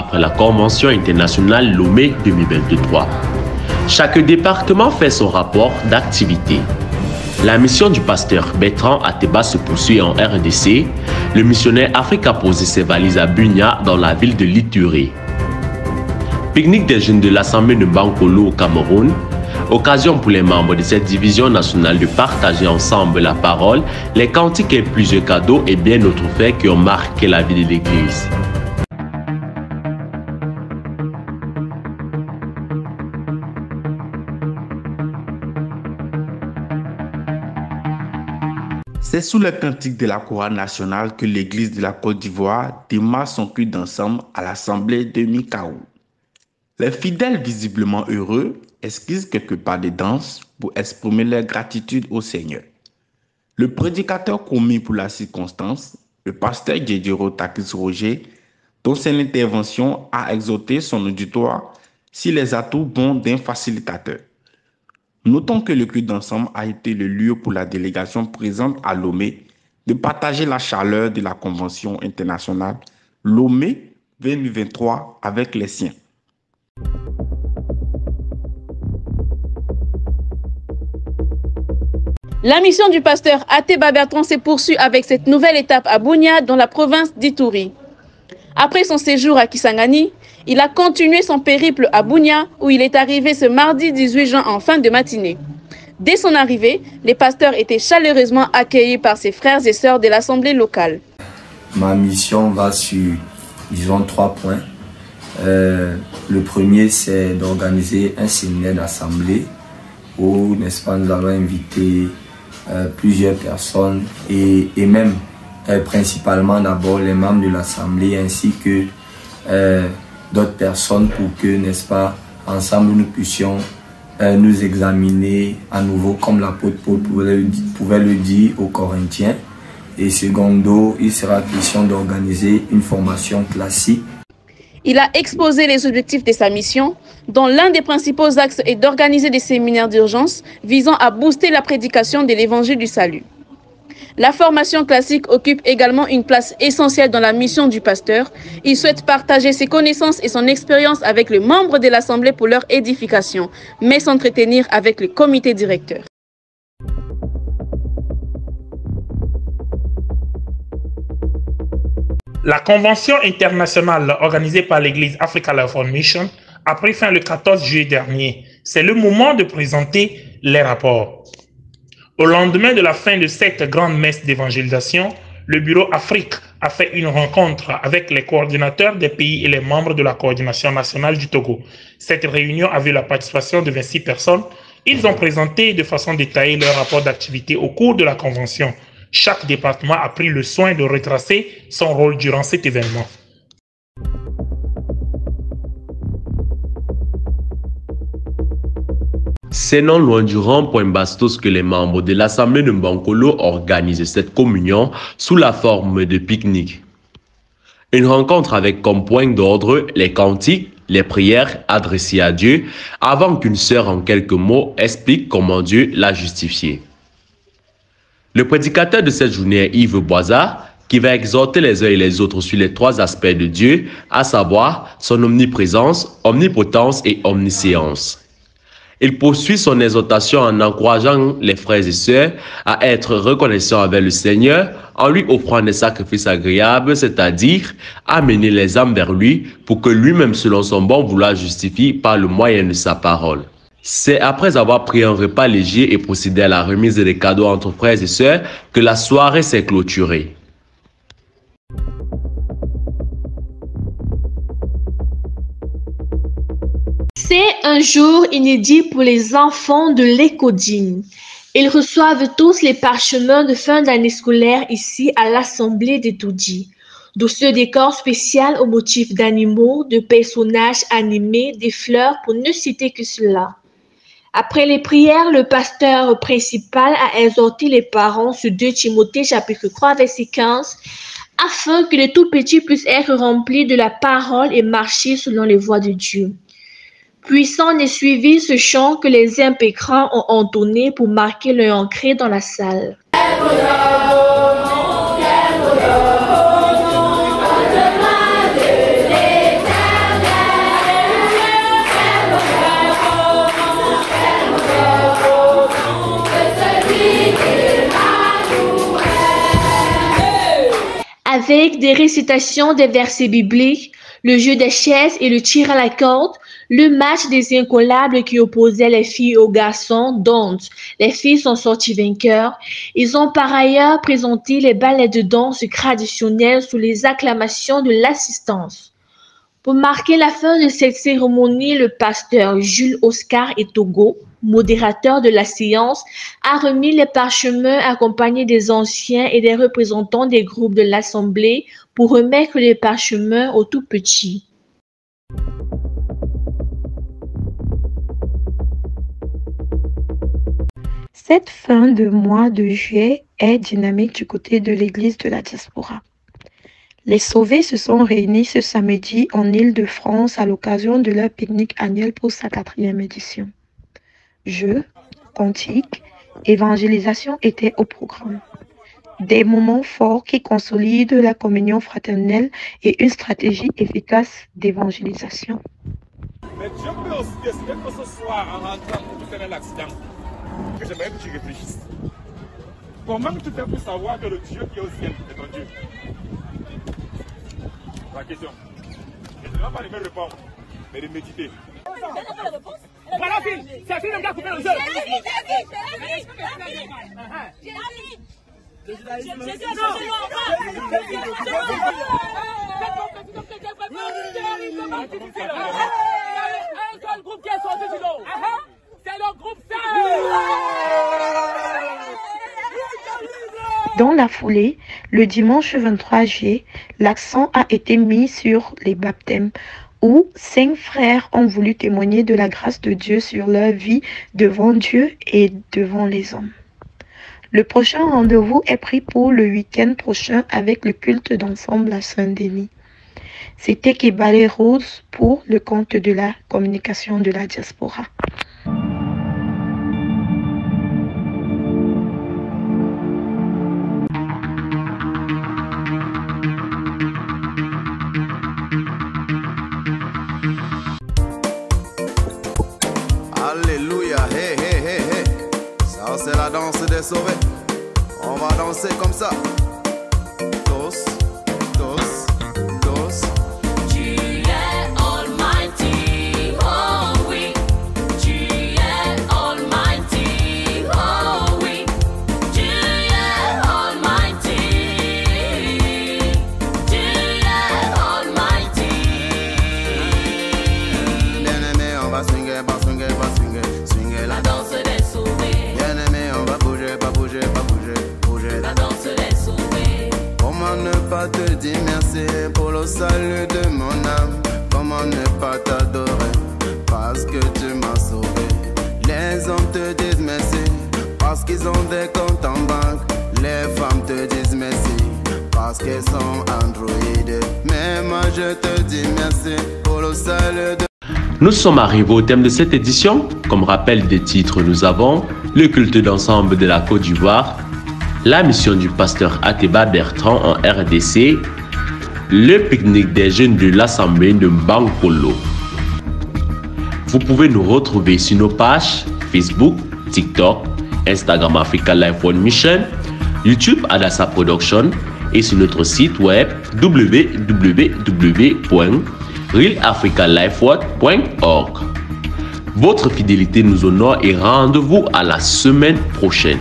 après la Convention internationale Lomé 2023. Chaque département fait son rapport d'activité. La mission du pasteur Bertrand Ateba se poursuit en RDC. Le missionnaire Afrique a posé ses valises à Bunia dans la ville de Lituré. Pique-nique des jeunes de l'Assemblée de Bankolo au Cameroun. Occasion pour les membres de cette division nationale de partager ensemble la parole, les cantiques et plusieurs cadeaux et bien d'autres faits qui ont marqué la vie de l'Église. C'est sous les cantiques de la chorale nationale que l'Église de la Côte d'Ivoire démarre son culte d'ensemble à l'Assemblée de Mikaou. Les fidèles, visiblement heureux, esquissent quelque part des danses pour exprimer leur gratitude au Seigneur. Le prédicateur commis pour la circonstance, le pasteur Djedjero Takis Roger, dont son intervention a exhorté son auditoire sur les atouts bons d'un facilitateur. Notons que le culte d'ensemble a été le lieu pour la délégation présente à Lomé de partager la chaleur de la Convention internationale Lomé 2023 avec les siens. La mission du pasteur Ateba Bertrand s'est poursuivie avec cette nouvelle étape à Bunia, dans la province d'Ituri. Après son séjour à Kisangani, il a continué son périple à Bunia, où il est arrivé ce mardi 18 juin en fin de matinée. Dès son arrivée, les pasteurs étaient chaleureusement accueillis par ses frères et sœurs de l'assemblée locale. Ma mission va sur, disons, 3 points. Le premier, c'est d'organiser un séminaire d'assemblée où, n'est-ce pas, nous allons inviter plusieurs personnes et même principalement d'abord les membres de l'assemblée ainsi que d'autres personnes pour que, n'est-ce pas, ensemble nous puissions nous examiner à nouveau comme l'apôtre Paul pouvait le dire aux Corinthiens. Et secondo, il sera question d'organiser une formation classique. Il a exposé les objectifs de sa mission, dont l'un des principaux axes est d'organiser des séminaires d'urgence visant à booster la prédication de l'évangile du salut. La formation classique occupe également une place essentielle dans la mission du pasteur. Il souhaite partager ses connaissances et son expérience avec les membres de l'Assemblée pour leur édification, mais s'entretenir avec le comité directeur. La convention internationale organisée par l'Église Africa Life on Mission a pris fin le 14 juillet dernier. C'est le moment de présenter les rapports. Au lendemain de la fin de cette grande messe d'évangélisation, le Bureau Afrique a fait une rencontre avec les coordinateurs des pays et les membres de la coordination nationale du Togo. Cette réunion a vu la participation de 26 personnes. Ils ont présenté de façon détaillée leur rapport d'activité au cours de la convention. Chaque département a pris le soin de retracer son rôle durant cet événement. C'est non loin du rond-point Bastos que les membres de l'Assemblée de Bankolo organisent cette communion sous la forme de pique-nique. Une rencontre avec comme point d'ordre les cantiques, les prières adressées à Dieu, avant qu'une sœur en quelques mots explique comment Dieu l'a justifié. Le prédicateur de cette journée est Yves Boisa, qui va exhorter les uns et les autres sur les 3 aspects de Dieu, à savoir son omniprésence, omnipotence et omniscience. Il poursuit son exhortation en encourageant les frères et sœurs à être reconnaissants avec le Seigneur en lui offrant des sacrifices agréables, c'est-à-dire amener les âmes vers lui pour que lui-même, selon son bon vouloir, justifie par le moyen de sa parole. C'est après avoir pris un repas léger et procédé à la remise des cadeaux entre frères et sœurs que la soirée s'est clôturée. C'est un jour inédit pour les enfants de l'Écodine. Ils reçoivent tous les parchemins de fin d'année scolaire ici à l'Assemblée des Toudis. D'où ce décor spécial au motif d'animaux, de personnages animés, des fleurs, pour ne citer que cela. Après les prières, le pasteur principal a exhorté les parents sur 2 Timothée chapitre 3 verset 15 afin que les tout petits puissent être remplis de la parole et marcher selon les voies de Dieu. Puis s'en est suivi ce chant que les impécrants ont entonné pour marquer leur entrée dans la salle. avec des récitations des versets bibliques, le jeu des chaises et le tir à la corde, le match des incollables qui opposait les filles aux garçons, dont les filles sont sorties vainqueurs. Ils ont par ailleurs présenté les ballets de danse traditionnels sous les acclamations de l'assistance. Pour marquer la fin de cette cérémonie, le pasteur Jules Oscar Etogo, modérateur de la séance, a remis les parchemins accompagnés des anciens et des représentants des groupes de l'Assemblée pour remettre les parchemins aux tout petits. Cette fin de mois de juillet est dynamique du côté de l'Église de la diaspora. Les sauvés se sont réunis ce samedi en Île-de-France à l'occasion de leur pique-nique annuel pour sa 4e édition. Jeux, cantiques, évangélisation étaient au programme. Des moments forts qui consolident la communion fraternelle et une stratégie efficace d'évangélisation. Mais Dieu peut aussi décider que ce soir, en rentrant, tu fais un accident. Que j'aimerais que tu réfléchisses. Comment tu fais pour savoir que le Dieu qui est au ciel est ton Dieu? La question. Je ne vais pas me répondre, mais de méditer. Voilà, fille, c'est fille de gars couper le jeu. Dans la foulée, le dimanche 23 juillet, l'accent a été mis sur les baptêmes, où 5 frères ont voulu témoigner de la grâce de Dieu sur leur vie devant Dieu et devant les hommes. Le prochain rendez-vous est pris pour le week-end prochain avec le culte d'ensemble à Saint-Denis. C'était Kebale Rose pour le compte de la communication de la diaspora. Alléluia, hey, hey, hey, hey. Ça c'est la danse des sauvés. On va danser comme ça. Tous, tous, tous. Tu es Almighty, oh oui. Tu es Almighty, oh oui. Tu es Almighty. Tu es Almighty. Bien-aimé, on va swinguer, va swinguer, va swinguer. Swinguer La danse des sauvés. Bien-aimé, on va bouger, pas bouger, pas bouger, bouger. La danse des sauvés. Comment ne pas te dire merci pour le salut de mon âme? Comment ne pas t'adorer parce que tu m'as sauvé? Les hommes te disent merci parce qu'ils ont des comptes en banque. Les femmes te disent merci parce qu'elles sont androïdes. Mais moi je te dis merci pour le salut de... Nous sommes arrivés au thème de cette édition. Comme rappel des titres, nous avons le culte d'ensemble de la Côte d'Ivoire, la mission du pasteur Ateba Bertrand en RDC, le pique-nique des jeunes de l'Assemblée de Mbankolo. Vous pouvez nous retrouver sur nos pages Facebook, TikTok, Instagram Africa Life One Mission, YouTube Adassa Production et sur notre site web www.realafricalifeone.org. Votre fidélité nous honore et rendez-vous à la semaine prochaine.